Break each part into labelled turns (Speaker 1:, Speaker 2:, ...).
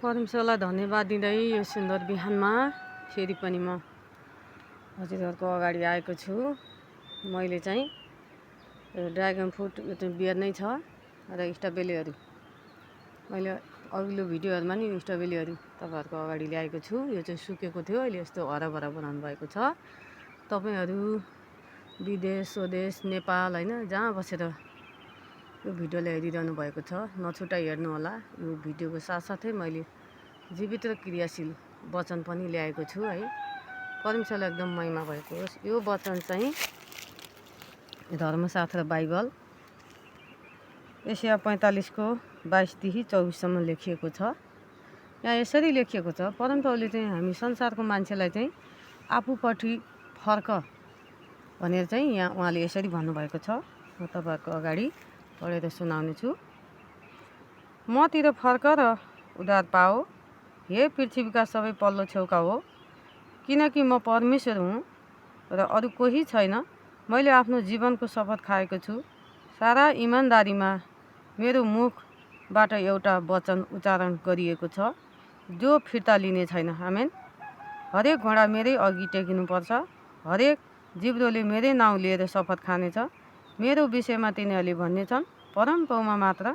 Speaker 1: परमेश्वरलाई धन्यवाद दिँदै यो सुन्दर बिहानमा फेरि पनि म हजुरहरूको अगाडि आएको छु। मैले चाहिँ ड्रागन फ्रुट यो चाहिँ बियर नै छ र स्ट्रबेरीहरू मैले अघिल्लो भिडियोहरूमा नि स्ट्रबेरीहरू तपाईँहरूको अगाडि ल्याएको छु। यो चाहिँ सुकेको थियो, अहिले यस्तो हराभरा बनाउनु भएको छ। तपाईँहरू विदेश स्वदेश नेपाल होइन जहाँ बसेर यो भिडियोलाई हेरिरहनु भएको छ नछुटाइ हेर्नु होला। यो भिडियोको साथसाथै मैले जीवित र क्रियाशील वचन पनि ल्याएको छु है। परमेश्वरलाई एकदम महिमा भएको होस्। यो वचन चाहिँ धर्मशास्त्र बाइबल एशिया 45 को 22 देखि 24सम्म लेखिएको छ। यहाँ यसरी लेखिएको छ, परमप्रभुले चाहिँ हामी संसारको मान्छेलाई चाहिँ आफूपट्टि फर्क भनेर चाहिँ यहाँ उहाँले यसरी भन्नुभएको छ। म तपाईँहरूको अगाडि पढेर सुनाउने छु। मतिर फर्क र उद्धार पाओ, हे पृथ्वीका सबै पल्लो छेउका हो, किनकि म परमेश्वर हुँ र अरू कोही छैन। मैले आफ्नो जीवनको शपथ खाएको छु। सारा इमान्दारीमा मेरो मुखबाट एउटा वचन उच्चारण गरिएको छ जो फिर्ता लिने छैन। आमेन। हरेक घोडा मेरै अघि टेकिनुपर्छ, हरेक जिब्रोले मेरै नाउँ लिएर शपथ खानेछ। मेरो विषयमा तिनीहरूले भन्नेछन्, परमप्रभुमा मात्र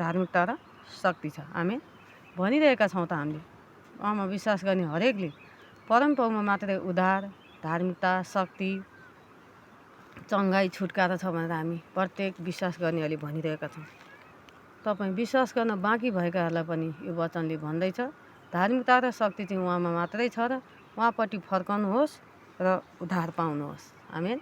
Speaker 1: धार्मिकता र शक्ति छ। आमेन। भनिरहेका छौँ त हामीले, उहाँमा विश्वास गर्ने हरेकले परमप्रभुमा मात्रै उद्धार, धार्मिकता, शक्ति, चङ्गाई, छुटकारा छ भनेर हामी प्रत्येक विश्वास गर्नेहरूले भनिरहेका छौँ। तपाईँ विश्वास गर्न बाँकी भएकाहरूलाई पनि यो वचनले भन्दैछ, धार्मिकता र शक्ति चाहिँ उहाँमा मात्रै छ र उहाँपट्टि फर्कनुहोस् र उद्धार पाउनुहोस्। आमेन।